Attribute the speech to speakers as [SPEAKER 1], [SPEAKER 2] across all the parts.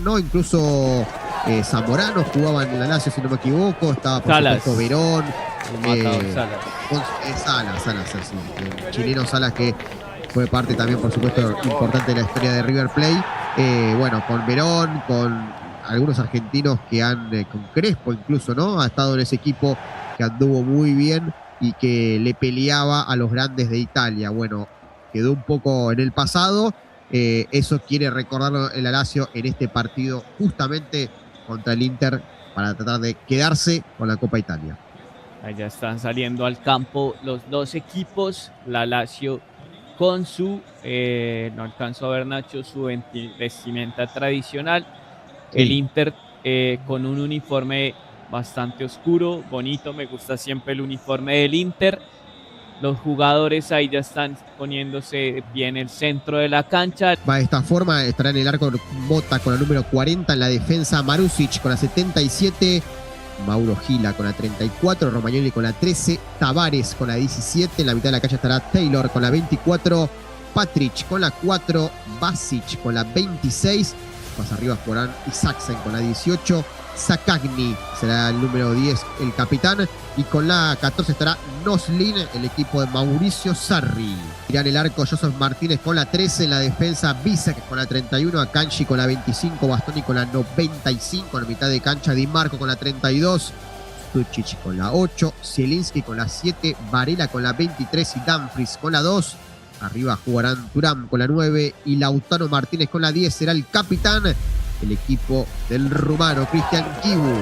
[SPEAKER 1] ¿no? Incluso Zamorano jugaba en la Lazio, si no me equivoco, estaba por supuesto Verón, Salas, sí, el chileno Salas, que fue parte también, por supuesto, importante de la historia de River Plate. Bueno, con Verón, con algunos argentinos que han, con Crespo incluso, ¿no? Ha estado en ese equipo que anduvo muy bien y que le peleaba a los grandes de Italia. Bueno, quedó un poco en el pasado. Eso quiere recordarlo el Lazio en este partido justamente contra el Inter para tratar de quedarse con la Copa Italia.
[SPEAKER 2] Ahí ya están saliendo al campo los dos equipos. La Lazio con su, no alcanzo a ver, Nacho, su vestimenta tradicional. Sí. El Inter con un uniforme bastante oscuro, bonito. Me gusta siempre el uniforme del Inter. Los jugadores ahí ya están poniéndose bien en el centro de la cancha.
[SPEAKER 1] Va de esta forma, estará en el arco Mota con la número 40, en la defensa Marusic con la 77, Mauro Gila con la 34, Romagnoli con la 13, Tavares con la 17, en la mitad de la cancha estará Taylor con la 24, Patric con la 4, Basic con la 26, más arriba jugarán Isaksen con la 18, Sakagni será el número 10, el capitán, y con la 14 estará Noslin, el equipo de Mauricio Sarri. Irán el arco Joseph Martínez con la 13, en la defensa Bisek con la 31, Akanji con la 25, Bastoni con la 95, en la mitad de cancha Di Marco con la 32, Stučić con la 8, Zielinski con la 7, Varela con la 23 y Dumfries con la 2. Arriba jugarán Thuram con la 9 y Lautaro Martínez con la 10, será el capitán, el equipo del rumano Cristian Chivu.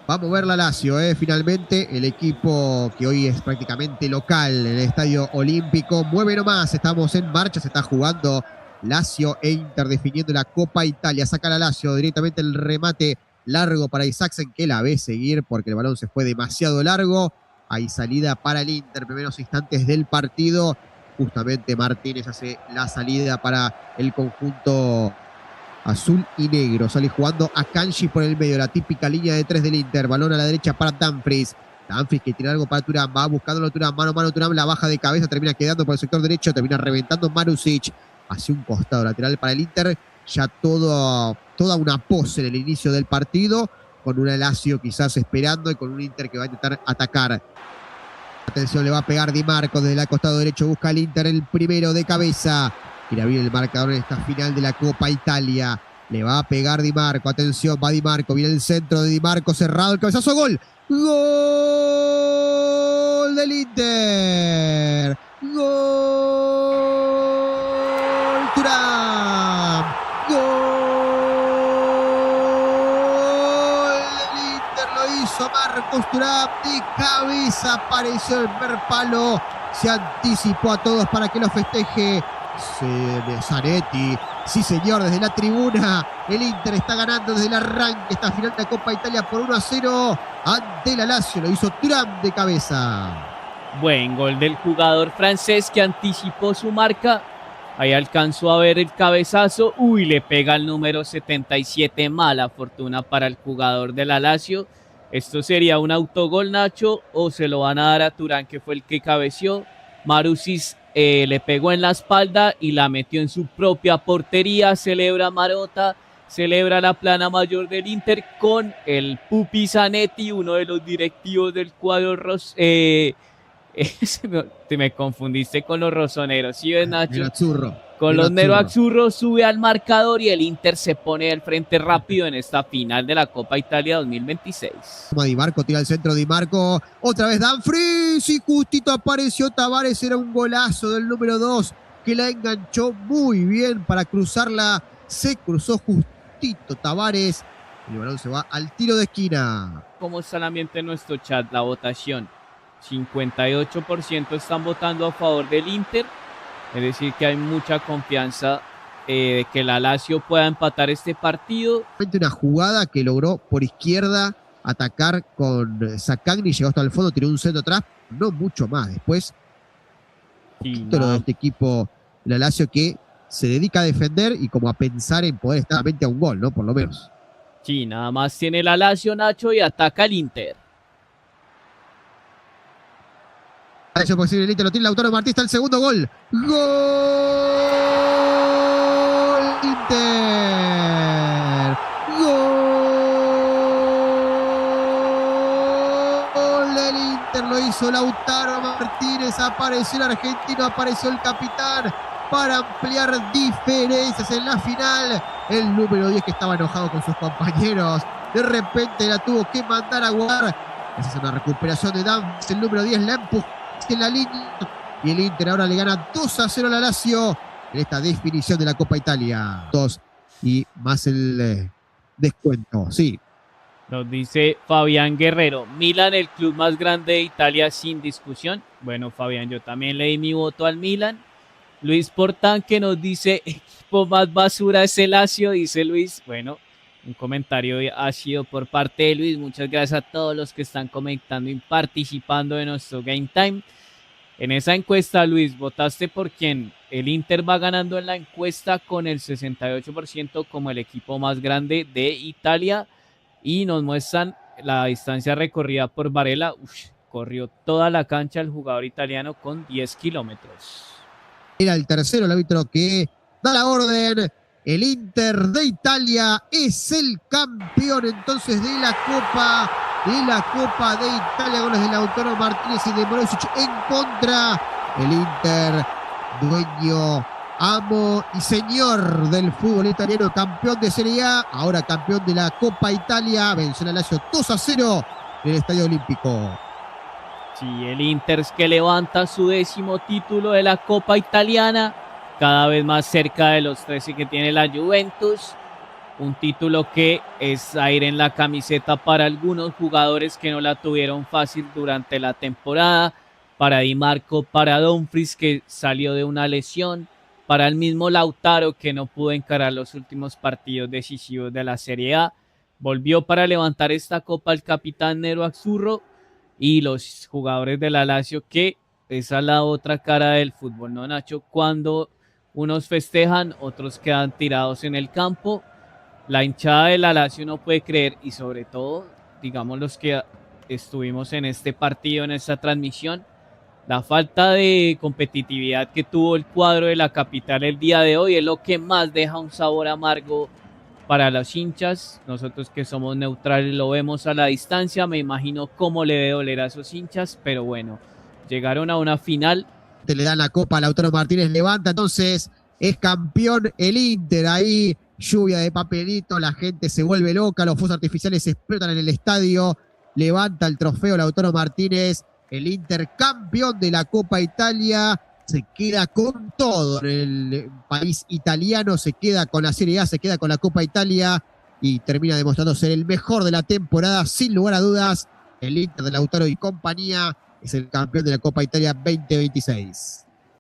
[SPEAKER 1] Vamos a ver la Lazio, finalmente, el equipo que hoy es prácticamente local en el Estadio Olímpico. Mueve nomás, estamos en marcha, se está jugando Lazio e Inter definiendo la Copa Italia. Saca la Lazio directamente el remate largo para Isaksen, que la ve seguir porque el balón se fue demasiado largo. Hay salida para el Inter, primeros instantes del partido. Justamente Martínez hace la salida para el conjunto azul y negro. Sale jugando Akanji por el medio, la típica línea de 3 del Inter. Balón a la derecha para Dumfries. Dumfries que tiene algo para Thuram, va buscándolo Thuram, mano a mano Thuram, la baja de cabeza, termina quedando por el sector derecho, termina reventando Marusic. Hacia un costado lateral para el Inter. Ya toda una pose en el inicio del partido, con una Lazio quizás esperando y con un Inter que va a intentar atacar. Atención, le va a pegar Di Marco desde el costado derecho, busca el Inter el primero de cabeza. Quiere abrir el marcador en esta final de la Copa Italia. Le va a pegar Di Marco, atención, va Di Marco, viene el centro de Di Marco, cerrado, el cabezazo, gol. Gol del Inter. Gol Thuram. Gol del Inter, lo hizo Marcos Thuram de cabeza, apareció el primer palo, se anticipó a todos para que lo festeje Zanetti. Sí señor, desde la tribuna el Inter está ganando desde el arranque esta final de Copa Italia por 1-0 ante la Lazio. Lo hizo Thuram de cabeza.
[SPEAKER 2] Buen gol del jugador francés que anticipó su marca. Ahí alcanzó a ver el cabezazo. Uy, le pega el número 77. Mala fortuna para el jugador de la Lazio. Esto sería un autogol, Nacho, o se lo van a dar a Thuram, que fue el que cabeció. Marusic le pegó en la espalda y la metió en su propia portería. Celebra Marotta, celebra la plana mayor del Inter con el Pupi Zanetti, uno de los directivos del cuadro te me confundiste con los rosoneros, ¿sí ves, Nacho? Con los nerazzurros sube al marcador y el Inter se pone al frente rápido en esta final de la Copa Italia 2026.
[SPEAKER 1] Di Marco tira al centro, Di Marco, otra vez Dumfries y justito apareció Tavares, era un golazo del número 2 que la enganchó muy bien para cruzarla, se cruzó justito Tavares, el balón se va al tiro de esquina.
[SPEAKER 2] ¿Cómo está el ambiente en nuestro chat? La votación, 58% están votando a favor del Inter. Es decir, que hay mucha confianza de que la Lazio pueda empatar este partido.
[SPEAKER 1] Una jugada que logró por izquierda atacar con Sakagni, llegó hasta el fondo, tiró un centro atrás, no mucho más. Después,
[SPEAKER 2] sí,
[SPEAKER 1] todo de este equipo, la Lazio, que se dedica a defender y como a pensar en poder estar a mente a un gol, ¿no? Por lo menos.
[SPEAKER 2] Sí, nada más tiene la Lazio, Nacho, y ataca el Inter.
[SPEAKER 1] Eso posible, el Inter lo tiene Lautaro Martínez, está el segundo gol. ¡Gol! Inter. Inter, lo hizo Lautaro Martínez, apareció el argentino, apareció el capitán para ampliar diferencias en la final. El número 10, que estaba enojado con sus compañeros, de repente la tuvo que mandar a guardar. Esa es una recuperación de Dumfries, el número 10 la empujó en la línea y el Inter ahora le gana 2-0 a la Lazio en esta definición de la Copa Italia. 2 y más el descuento, sí.
[SPEAKER 2] Nos dice Fabián Guerrero, Milan, el club más grande de Italia sin discusión. Bueno, Fabián, yo también le di mi voto al Milan. Luis Portán, que nos dice, equipo más basura es el Lazio, dice Luis. Bueno, un comentario ácido por parte de Luis. Muchas gracias a todos los que están comentando y participando en nuestro Game Time. En esa encuesta, Luis, ¿votaste por quién? El Inter va ganando en la encuesta con el 68% como el equipo más grande de Italia. Y nos muestran la distancia recorrida por Varela. Corrió toda la cancha el jugador italiano con 10 kilómetros.
[SPEAKER 1] Era el tercero, el árbitro que da la orden. El Inter de Italia es el campeón entonces de la Copa de Italia. Goles de Lautaro Martínez y de Marusic en contra. El Inter, dueño, amo y señor del fútbol italiano, campeón de Serie A, ahora campeón de la Copa Italia, venció al Lazio 2-0 en el Estadio Olímpico.
[SPEAKER 2] Sí, el Inter es que levanta su 10º título de la Copa Italiana, cada vez más cerca de los 13 que tiene la Juventus. Un título que es aire en la camiseta para algunos jugadores que no la tuvieron fácil durante la temporada. Para Di Marco, para Dumfries, que salió de una lesión. Para el mismo Lautaro, que no pudo encarar los últimos partidos decisivos de la Serie A. Volvió para levantar esta copa el capitán Nero Azzurro y los jugadores de la Lazio, que esa es la otra cara del fútbol, ¿no, Nacho? Cuando unos festejan, otros quedan tirados en el campo. La hinchada de la Lazio no puede creer, y sobre todo, digamos los que estuvimos en este partido, en esta transmisión, la falta de competitividad que tuvo el cuadro de la capital el día de hoy es lo que más deja un sabor amargo para los hinchas. Nosotros que somos neutrales lo vemos a la distancia, me imagino cómo le debe doler a esos hinchas, pero bueno, llegaron a una final.
[SPEAKER 1] Le dan la copa a Lautaro Martínez, levanta, entonces es campeón el Inter. Ahí lluvia de papelito, la gente se vuelve loca, los fuegos artificiales explotan en el estadio, levanta el trofeo Lautaro Martínez. El Inter, campeón de la Copa Italia, se queda con todo en el país italiano, se queda con la Serie A, se queda con la Copa Italia y termina demostrando ser el mejor de la temporada, sin lugar a dudas. El Inter de Lautaro y compañía es el campeón de la Copa Italia 2026.